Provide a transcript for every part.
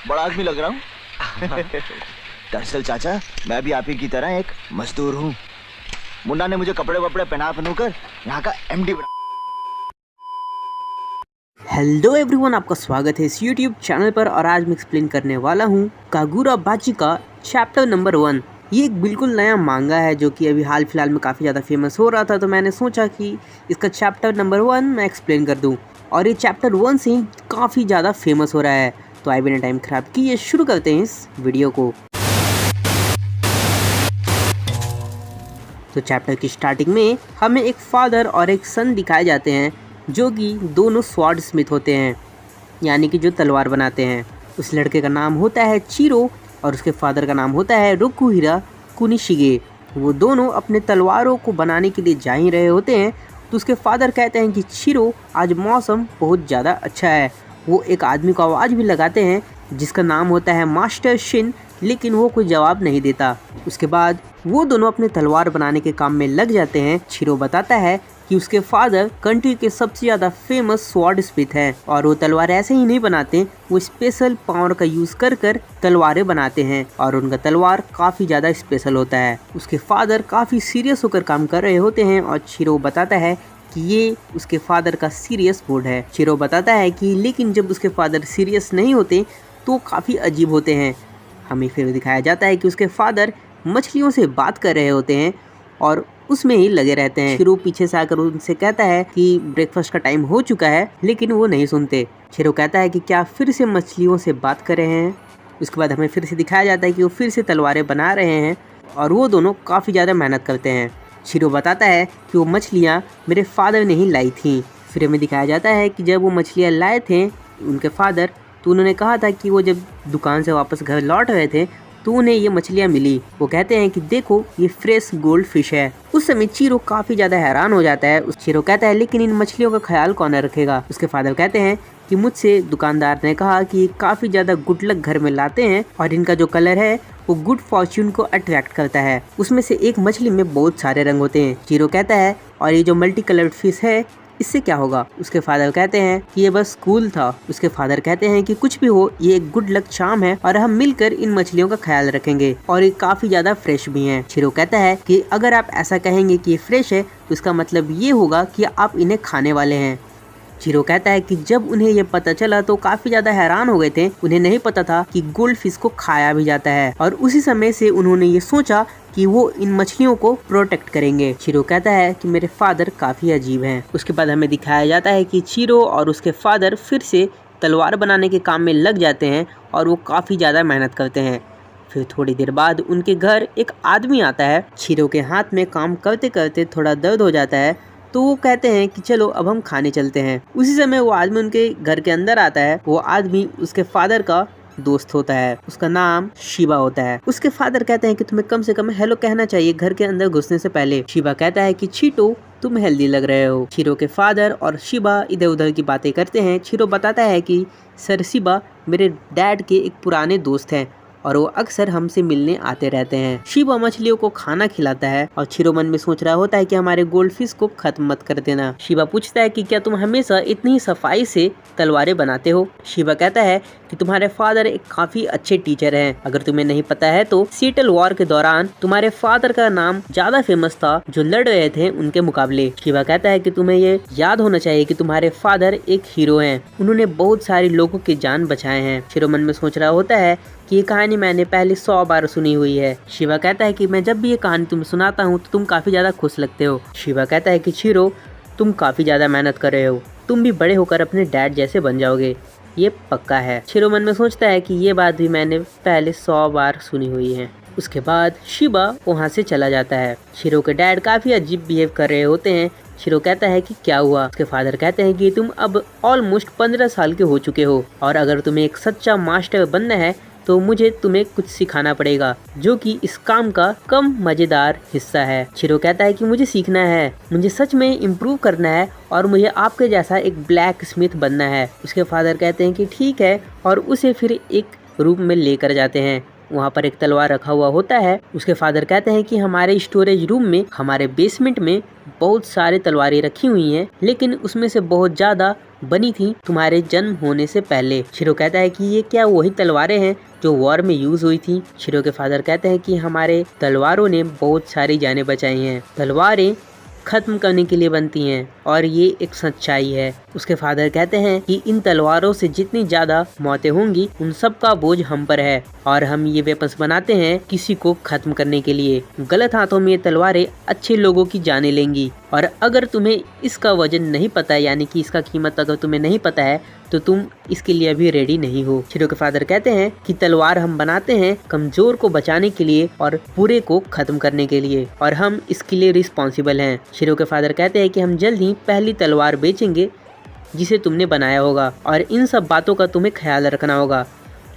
बड़ा आदमी लग रहा हूँ। दरअसल चाचा, मैं भी आप ही की तरह एक मजदूर हूँ। मुन्ना ने मुझे कपड़े वपड़े पहना कर यहाँ का एमडी बना। हेलो एवरीवन, आपका स्वागत है इस यूट्यूब चैनल पर। और आज मैं एक्सप्लेन करने वाला हूँ कागुरा बाचिका चैप्टर नंबर 1। ये एक बिल्कुल नया मांगा है जो कि अभी हाल फिलहाल में काफ़ी ज़्यादा फेमस हो रहा था, तो मैंने सोचा कि इसका चैप्टर नंबर 1 मैं एक्सप्लेन कर दूँ। और ये चैप्टर 1 से ही काफ़ी ज़्यादा फेमस हो रहा है। तो आए बिना टाइम ख़राब किए शुरू करते हैं इस वीडियो को। तो चैप्टर की स्टार्टिंग में हमें एक फादर और एक सन दिखाए जाते हैं जो कि दोनों स्वॉर्ड स्मिथ होते हैं, यानी कि जो तलवार बनाते हैं। उस लड़के का नाम होता है चिरो और उसके फादर का नाम होता है रोकुहिरा कुनिशिगे। वो दोनों अपने तलवारों को बनाने के लिए जा ही रहे होते हैं, तो उसके फादर कहते हैं कि चिरो, आज मौसम बहुत ज़्यादा अच्छा है। वो एक आदमी को आवाज़ भी लगाते हैं जिसका नाम होता है मास्टर शिन, लेकिन वो कोई जवाब नहीं देता। उसके बाद वो दोनों अपने तलवार बनाने के काम में लग जाते हैं। चिरो बताता है कि उसके फादर कंट्री के सबसे ज़्यादा फेमस स्वॉर्ड स्मिथ हैं और वो तलवार ऐसे ही नहीं बनाते, वो स्पेशल पावर का यूज़ कर तलवारें बनाते हैं और उनका तलवार काफ़ी ज़्यादा स्पेशल होता है। उसके फादर काफ़ी सीरियस होकर काम कर रहे होते हैं और चिरो बताता है कि ये उसके फादर का सीरियस मूड है। चिरो बताता है कि लेकिन जब उसके फादर सीरियस नहीं होते तो काफ़ी अजीब होते हैं। हमें फिर दिखाया जाता है कि उसके फादर मछलियों से बात कर रहे होते हैं और उसमें ही लगे रहते हैं। चिरो पीछे से आकर उनसे कहता है कि ब्रेकफास्ट का टाइम हो चुका है, लेकिन वो नहीं सुनते। चिरो कहता है कि क्या फिर से मछलियों से बात कर रहे हैं। उसके बाद हमें फिर से दिखाया जाता है कि वो फिर से तलवारें बना रहे हैं और वो दोनों काफ़ी ज़्यादा मेहनत करते हैं। चिरो बताता है कि वो मछलियाँ मेरे फादर ने ही लाई थी। फिर हमें दिखाया जाता है कि जब वो मछलियाँ लाए थे उनके फादर, तो उन्होंने कहा था कि वो जब दुकान से वापस घर लौट रहे थे तो उन्हें ये मछलियाँ मिली। वो कहते हैं कि देखो, ये फ्रेश गोल्ड फिश है। उस समय चिरो काफ़ी ज़्यादा हैरान हो जाता है। उस चिरो कहता है, लेकिन इन मछलियों का ख्याल कौन रखेगा। उसके फादर कहते हैं कि मुझसे दुकानदार ने कहा कि काफ़ी ज़्यादा गुड लक घर में लाते हैं और इनका जो कलर है वो गुड फॉर्च्यून को अट्रैक्ट करता है। उसमें से एक मछली में बहुत सारे रंग होते हैं। चिरो कहता है, और ये जो मल्टी कलर्ड फिश है इससे क्या होगा। उसके फादर कहते हैं कि ये बस स्कूल था। उसके फादर कहते हैं कि कुछ भी हो, ये एक गुड लक चार्म है और हम मिलकर इन मछलियों का ख्याल रखेंगे और ये काफी ज्यादा फ्रेश भी हैं। चिरो कहता है कि अगर आप ऐसा कहेंगे कि ये फ्रेश है तो इसका मतलब ये होगा कि आप इन्हें खाने वाले हैं। चिरो कहता है कि जब उन्हें ये पता चला तो काफी ज्यादा हैरान हो गए थे। उन्हें नहीं पता था कि गोल्ड फिश को खाया भी जाता है और उसी समय से उन्होंने ये सोचा कि वो इन मछलियों को प्रोटेक्ट करेंगे। चिरो कहता है कि मेरे फादर काफी अजीब हैं। उसके बाद हमें दिखाया जाता है कि चिरो और उसके फादर फिर से तलवार बनाने के काम में लग जाते हैं और वो काफी ज्यादा मेहनत करते हैं। फिर थोड़ी देर बाद उनके घर एक आदमी आता है। चिरो के हाथ में काम करते करते थोड़ा दर्द हो जाता है, तो वो कहते हैं कि चलो अब हम खाने चलते हैं। उसी समय वो आदमी उनके घर के अंदर आता है। वो आदमी उसके फादर का दोस्त होता है। उसका नाम शिबा होता है। उसके फादर कहते हैं कि तुम्हें कम से कम हेलो कहना चाहिए घर के अंदर घुसने से पहले। शिबा कहता है कि चीटो, तुम हेल्दी लग रहे हो। चिरो के फादर और शिबा इधर उधर की बातें करते हैं। चिरो बताता है कि सर, शिबा मेरे डैड के एक पुराने दोस्त हैं और वो अक्सर हमसे मिलने आते रहते हैं। शिबा मछलियों को खाना खिलाता है और चिरो मन में सोच रहा होता है कि हमारे गोल्ड फिश को खत्म मत कर देना। शिबा पूछता है कि क्या तुम हमेशा इतनी सफाई से तलवारें बनाते हो। शिबा कहता है कि तुम्हारे फादर एक काफी अच्छे टीचर हैं। अगर तुम्हें नहीं पता है तो सीटल वॉर के दौरान तुम्हारे फादर का नाम ज्यादा फेमस था जो लड़ रहे थे उनके मुकाबले। शिबा कहता है कि तुम्हें ये याद होना चाहिए कि तुम्हारे फादर एक हीरो हैं। उन्होंने बहुत सारे लोगों की जान बचाए हैं। चिरो मन में सोच रहा होता है कि ये कहानी मैंने पहले 100 बार सुनी हुई है। शिबा कहता है कि मैं जब भी ये कहानी तुम्हें सुनाता हूँ तो तुम काफी ज्यादा खुश लगते हो। शिबा कहता है कि चिरो, तुम काफी ज्यादा मेहनत कर रहे हो, तुम भी बड़े होकर अपने डैड जैसे बन जाओगे, ये पक्का है। चिरो मन में सोचता है कि ये बात भी मैंने पहले 100 बार सुनी हुई है। उसके बाद शिबा वहाँ से चला जाता है। चिरो के डैड काफी अजीब बिहेव कर रहे होते हैं। चिरो कहता है कि क्या हुआ। उसके फादर कहते हैं कि तुम अब ऑलमोस्ट 15 साल के हो चुके हो और अगर तुम्हें एक सच्चा मास्टर बनना है तो मुझे तुम्हें कुछ सिखाना पड़ेगा जो कि इस काम का कम मजेदार हिस्सा है। चिरो कहता है कि मुझे सीखना है, मुझे सच में इम्प्रूव करना है और मुझे आपके जैसा एक ब्लैक स्मिथ बनना है। उसके फादर कहते हैं कि ठीक है और उसे फिर एक रूम में लेकर जाते हैं वहाँ पर एक तलवार रखा हुआ होता है। उसके फादर कहते हैं कि हमारे स्टोरेज रूम में, हमारे बेसमेंट में बहुत सारे तलवारें रखी हुई हैं, लेकिन उसमें से बहुत ज़्यादा बनी थी तुम्हारे जन्म होने से पहले। शिरो कहता है कि ये क्या वही तलवारें हैं जो वॉर में यूज हुई थी? शिरो के फादर कहते हैं कि हमारे तलवारों ने बहुत सारी जानें बचाई हैं। तलवारें खत्म करने के लिए बनती हैं और ये एक सच्चाई है। उसके फादर कहते हैं कि इन तलवारों से जितनी ज्यादा मौतें होंगी उन सब का बोझ हम पर है और हम ये वेपन्स बनाते हैं किसी को खत्म करने के लिए। गलत हाथों में ये तलवारें अच्छे लोगों की जानें लेंगी और अगर तुम्हें इसका वजन नहीं पता है, यानी कि इसका कीमत अगर तुम्हें नहीं पता है, तो तुम इसके लिए अभी रेडी नहीं हो। शिरो के फादर कहते हैं कि तलवार हम बनाते हैं कमजोर को बचाने के लिए और बुरे को खत्म करने के लिए, और हम इसके लिए रिस्पॉन्सिबल हैं। शिरो के फादर कहते हैं कि हम जल्द ही पहली तलवार बेचेंगे जिसे तुमने बनाया होगा और इन सब बातों का तुम्हें ख्याल रखना होगा।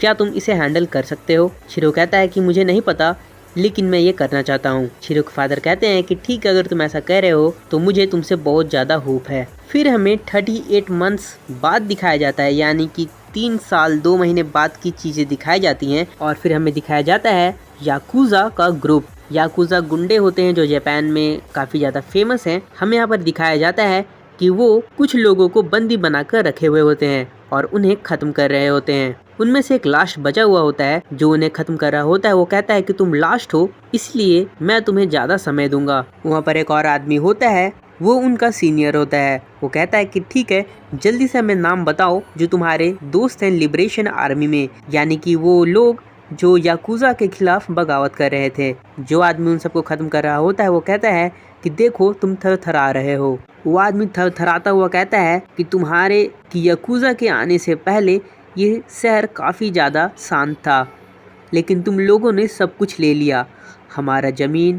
क्या तुम इसे हैंडल कर सकते हो? शिरो कहता है कि मुझे नहीं पता, लेकिन मैं ये करना चाहता हूँ। शिरो के फादर कहते हैं कि ठीक है, अगर तुम ऐसा कह रहे हो तो मुझे तुमसे बहुत ज़्यादा होप है। फिर हमें 38 मंथ्स बाद दिखाया जाता है, यानी कि 3 साल 2 महीने बाद की चीज़ें दिखाई जाती हैं और फिर हमें दिखाया जाता है याकुज़ा का ग्रुप। याकुज़ा गुंडे होते हैं जो जापान में काफ़ी ज़्यादा फेमस हैं। हमें यहाँ पर दिखाया जाता है कि वो कुछ लोगों को बंदी बनाकर रखे हुए होते हैं और उन्हें ख़त्म कर रहे होते हैं। उनमें से एक लास्ट बचा हुआ होता है जो उन्हें खत्म कर रहा होता है। वो कहता है कि तुम लास्ट हो, इसलिए मैं तुम्हें ज़्यादा समय दूंगा। वहाँ पर एक और आदमी होता है, वो उनका सीनियर होता है। वो कहता है कि ठीक है, जल्दी से हमें नाम बताओ जो तुम्हारे दोस्त हैं लिबरेशन आर्मी में, यानी कि वो लोग जो याकुज़ा के खिलाफ बगावत कर रहे थे। जो आदमी उन सबको ख़त्म कर रहा होता है वो कहता है कि देखो तुम थरथरा रहे हो। वो आदमी थरथराता हुआ कहता है कि तुम्हारे याकुज़ा के आने से पहले ये शहर काफ़ी ज़्यादा शांत था, लेकिन तुम लोगों ने सब कुछ ले लिया, हमारा ज़मीन,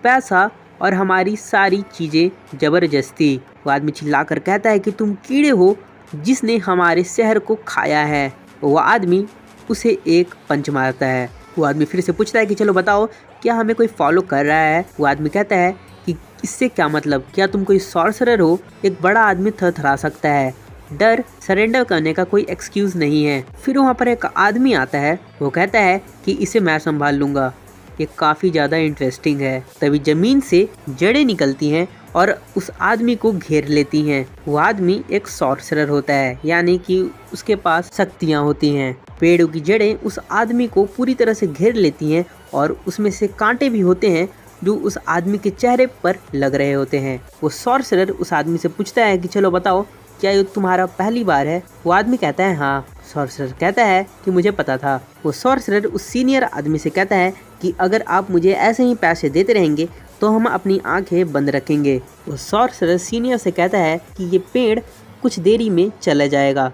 पैसा और हमारी सारी चीज़ें ज़बरदस्ती। वो आदमी चिल्लाकर कहता है कि तुम कीड़े हो जिसने हमारे शहर को खाया है। वो आदमी उसे एक पंच मारता है। वो आदमी फिर से पूछता है कि चलो बताओ, क्या हमें कोई फॉलो कर रहा है? वो आदमी कहता है कि इससे क्या मतलब, क्या तुम कोई सॉर्सरर हो? एक बड़ा आदमी थरथरा सकता है, डर सरेंडर करने का कोई एक्सक्यूज़ नहीं है। फिर वहाँ पर एक आदमी आता है, वो कहता है कि इसे मैं संभाल लूँगा, ये काफ़ी ज़्यादा इंटरेस्टिंग है। तभी ज़मीन से जड़ें निकलती हैं और उस आदमी को घेर लेती हैं। वो आदमी एक सॉर्सरर होता है, यानी कि उसके पास शक्तियाँ होती हैं। पेड़ों की जड़ें उस आदमी को पूरी तरह से घेर लेती हैं और उसमें से कांटे भी होते हैं जो उस आदमी के चेहरे पर लग रहे होते हैं। वो सॉर्सरर उस आदमी से पूछता है कि चलो बताओ, क्या ये तुम्हारा पहली बार है? वो आदमी कहता है हाँ। सॉर्सरर कहता है कि मुझे पता था। वो सॉर्सरर उस सीनियर आदमी से कहता है कि अगर आप मुझे ऐसे ही पैसे देते रहेंगे तो हम अपनी आंखें बंद रखेंगे। वो सॉर्सरर सीनियर से कहता है कि ये पेड़ कुछ देरी में चला जाएगा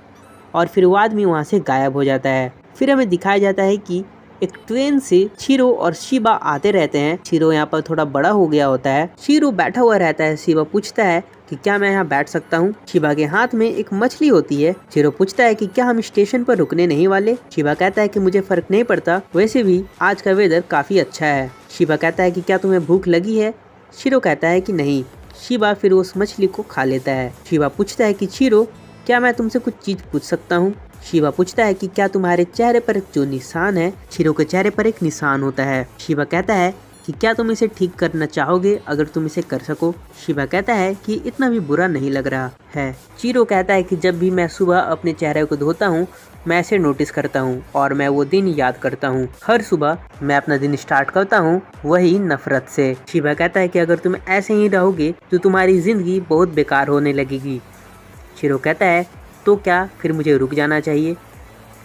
और फिर वो आदमी वहाँ से गायब हो जाता है। फिर हमें दिखाया जाता है कि एक ट्रेन से शिरो और शिबा आते रहते हैं। शिरो यहाँ पर थोड़ा बड़ा हो गया होता है। शिरो बैठा हुआ रहता है। शिबा पूछता है कि क्या मैं यहाँ बैठ सकता हूँ? शिबा के हाथ में एक मछली होती है। शिरो पूछता है कि क्या हम स्टेशन पर रुकने नहीं वाले? शिबा कहता है कि मुझे फर्क नहीं पड़ता, वैसे भी आज का वेदर काफी अच्छा है। शिबा कहता है कि क्या तुम्हें भूख लगी है? शिरो कहता है कि नहीं। शिबा फिर उस मछली को खा लेता है। शिबा पूछता है कि शिरो, क्या मैं तुमसे कुछ चीज पूछ सकता हूँ? शिबा पूछता है कि क्या तुम्हारे चेहरे पर जो निशान है? शिरो के चेहरे पर एक निशान होता है। शिबा कहता है कि क्या तुम इसे ठीक करना चाहोगे अगर तुम इसे कर सको? शिबा कहता है कि इतना भी बुरा नहीं लग रहा है। शिरो कहता है कि जब भी मैं सुबह अपने चेहरे को धोता हूँ मैं इसे नोटिस करता हूँ और मैं वो दिन याद करता हूँ। हर सुबह मैं अपना दिन स्टार्ट करता हूँ वही नफरत से। शिबा कहता है कि अगर तुम ऐसे ही रहोगे तो तुम्हारी जिंदगी बहुत बेकार होने लगेगी। शिरो कहता है तो क्या फिर मुझे रुक जाना चाहिए?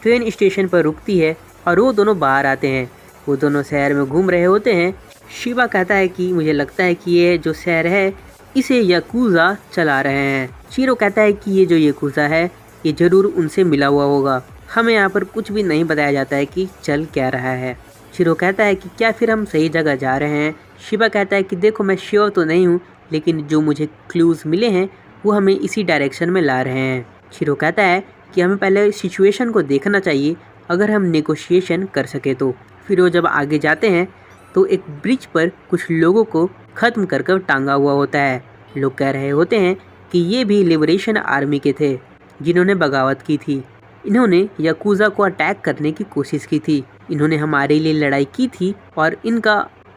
ट्रेन स्टेशन पर रुकती है और वो दोनों बाहर आते हैं। वो दोनों शहर में घूम रहे होते हैं। शिबा कहता है कि मुझे लगता है कि ये जो शहर है इसे याकुज़ा चला रहे हैं। शिरो कहता है कि ये जो याकुज़ा है ये ज़रूर उनसे मिला हुआ होगा। हमें यहाँ पर कुछ भी नहीं बताया जाता है कि चल क्या रहा है। शिरो कहता है कि क्या फिर हम सही जगह जा रहे हैं? शिबा कहता है कि देखो मैं श्योर तो नहीं हूँ, लेकिन जो मुझे क्लूज़ मिले हैं वो हमें इसी डायरेक्शन में ला रहे हैं। शिरो कहता है कि हमें पहले सिचुएशन को देखना चाहिए, अगर हम नेगोशिएशन कर सके तो। फिर वो जब आगे जाते हैं तो एक ब्रिज पर कुछ लोगों को ख़त्म कर टांगा हुआ होता है। लोग कह रहे होते हैं कि ये भी लिबरेशन आर्मी के थे जिन्होंने बगावत की थी। इन्होंने याकुज़ा को अटैक करने की कोशिश की थी। इन्होंने हमारे लिए लड़ाई की थी और इनका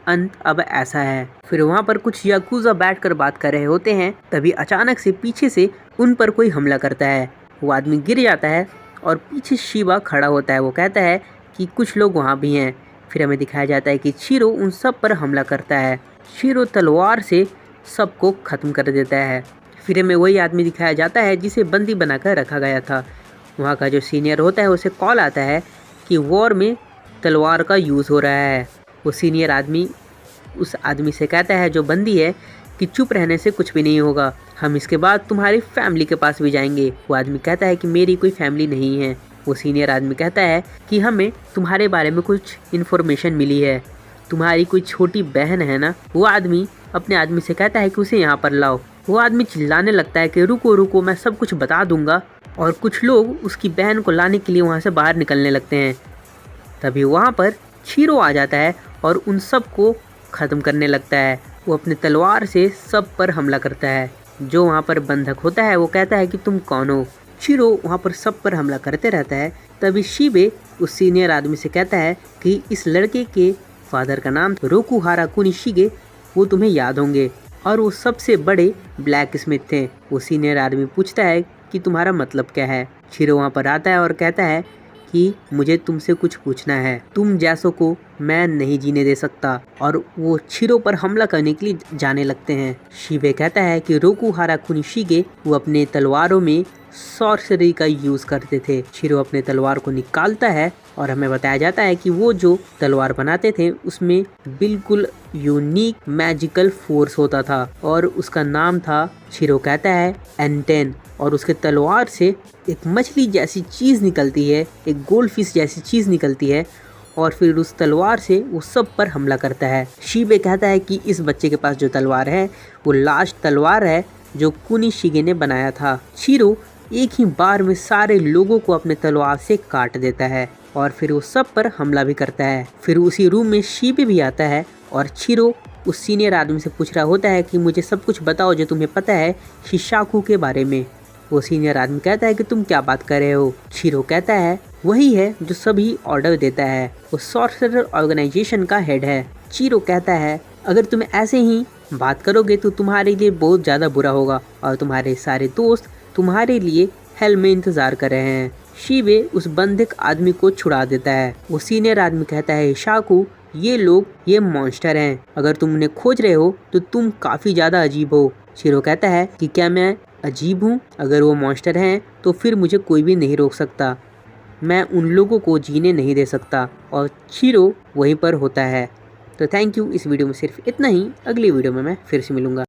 अंत अब ऐसा है। फिर वहाँ पर कुछ याकुजा बैठकर बात कर रहे होते हैं, तभी अचानक से पीछे से उन पर कोई हमला करता है। वो आदमी गिर जाता है और पीछे शिबा खड़ा होता है। वो कहता है कि कुछ लोग वहाँ भी हैं। फिर हमें दिखाया जाता है कि शिरो उन सब पर हमला करता है। शिरो तलवार से सबको ख़त्म कर देता है। फिर हमें वही आदमी दिखाया जाता है जिसे बंदी बनाकर रखा गया था। वहाँ का जो सीनियर होता है उसे कॉल आता है कि वॉर में तलवार का यूज़ हो रहा है। वो सीनियर आदमी उस आदमी से कहता है जो बंदी है कि चुप रहने से कुछ भी नहीं होगा, हम इसके बाद तुम्हारी फैमिली के पास भी जाएंगे। वो आदमी कहता है कि मेरी कोई फैमिली नहीं है। वो सीनियर आदमी कहता है कि हमें तुम्हारे बारे में कुछ इन्फॉर्मेशन मिली है, तुम्हारी कोई छोटी बहन है ना। वो आदमी अपने आदमी से कहता है कि उसे यहाँ पर लाओ। वो आदमी चिल्लाने लगता है कि रुको रुको, मैं सब कुछ बता दूंगा। और कुछ लोग उसकी बहन को लाने के लिए वहाँ से बाहर निकलने लगते हैं। तभी वहाँ पर शिरो आ जाता है और उन सब को ख़त्म करने लगता है। वो अपने तलवार से सब पर हमला करता है। जो वहाँ पर बंधक होता है वो कहता है कि तुम कौन हो। शिरो वहाँ पर सब पर हमला करते रहता है। तभी शिबे उस सीनियर आदमी से कहता है कि इस लड़के के फादर का नाम रोकुहारा कुनिशिगे, वो तुम्हें याद होंगे और वो सबसे बड़े ब्लैक स्मिथ थे। वो सीनियर आदमी पूछता है कि तुम्हारा मतलब क्या है। शिरो वहाँ पर आता है और कहता है कि मुझे तुमसे कुछ पूछना है, तुम जैसों को मैं नहीं जीने दे सकता। और वो शिरो पर हमला करने के लिए जाने लगते हैं। शिबे कहता है कि रोकुहारा कुनिशिगे वो अपने तलवारों में सॉर्सरी का यूज़ करते थे। शिरो अपने तलवार को निकालता है और हमें बताया जाता है कि वो जो तलवार बनाते थे उसमें बिल्कुल यूनिक मैजिकल फोर्स होता था और उसका नाम था, शिरो कहता है, एंटेन। और उसके तलवार से एक मछली जैसी चीज़ निकलती है, एक गोल्ड फिश जैसी चीज़ निकलती है और फिर उस तलवार से वो सब पर हमला करता है। शिबे कहता है कि इस बच्चे के पास जो तलवार है वो लास्ट तलवार है जो कुनिशिगे ने बनाया था। शिरो एक ही बार में सारे लोगों को अपने तलवार से काट देता है और फिर वो सब पर हमला भी करता है। फिर उसी रूम में शिबे भी आता है और शिरो उस सीनियर आदमी से पूछ रहा होता है कि मुझे सब कुछ बताओ जो तुम्हें पता है शिशाकू के बारे में। वो सीनियर आदमी कहता है कि तुम क्या बात कर रहे हो। शिरो कहता है वही है जो सभी ऑर्डर देता है, वो सॉर्सरर ऑर्गेनाइजेशन का हेड है। शिरो कहता है अगर तुम ऐसे ही बात करोगे तो तुम्हारे लिए बहुत ज़्यादा बुरा होगा और तुम्हारे सारे दोस्त तुम्हारे लिए हेल में इंतज़ार कर रहे हैं। शिबे उस बंधक आदमी को छुड़ा देता है। वो सीनियर आदमी कहता है शाकू, ये लोग ये मॉन्स्टर हैं, अगर तुम उन्हें खोज रहे हो तो तुम काफ़ी ज़्यादा अजीब हो। शिरो कहता है कि क्या मैं अजीब हूँ? अगर वो मॉन्स्टर हैं तो फिर मुझे कोई भी नहीं रोक सकता, मैं उन लोगों को जीने नहीं दे सकता। और शिरो वहीं पर होता है। तो थैंक यू, इस वीडियो में सिर्फ इतना ही। अगली वीडियो में मैं फिर से मिलूँगा।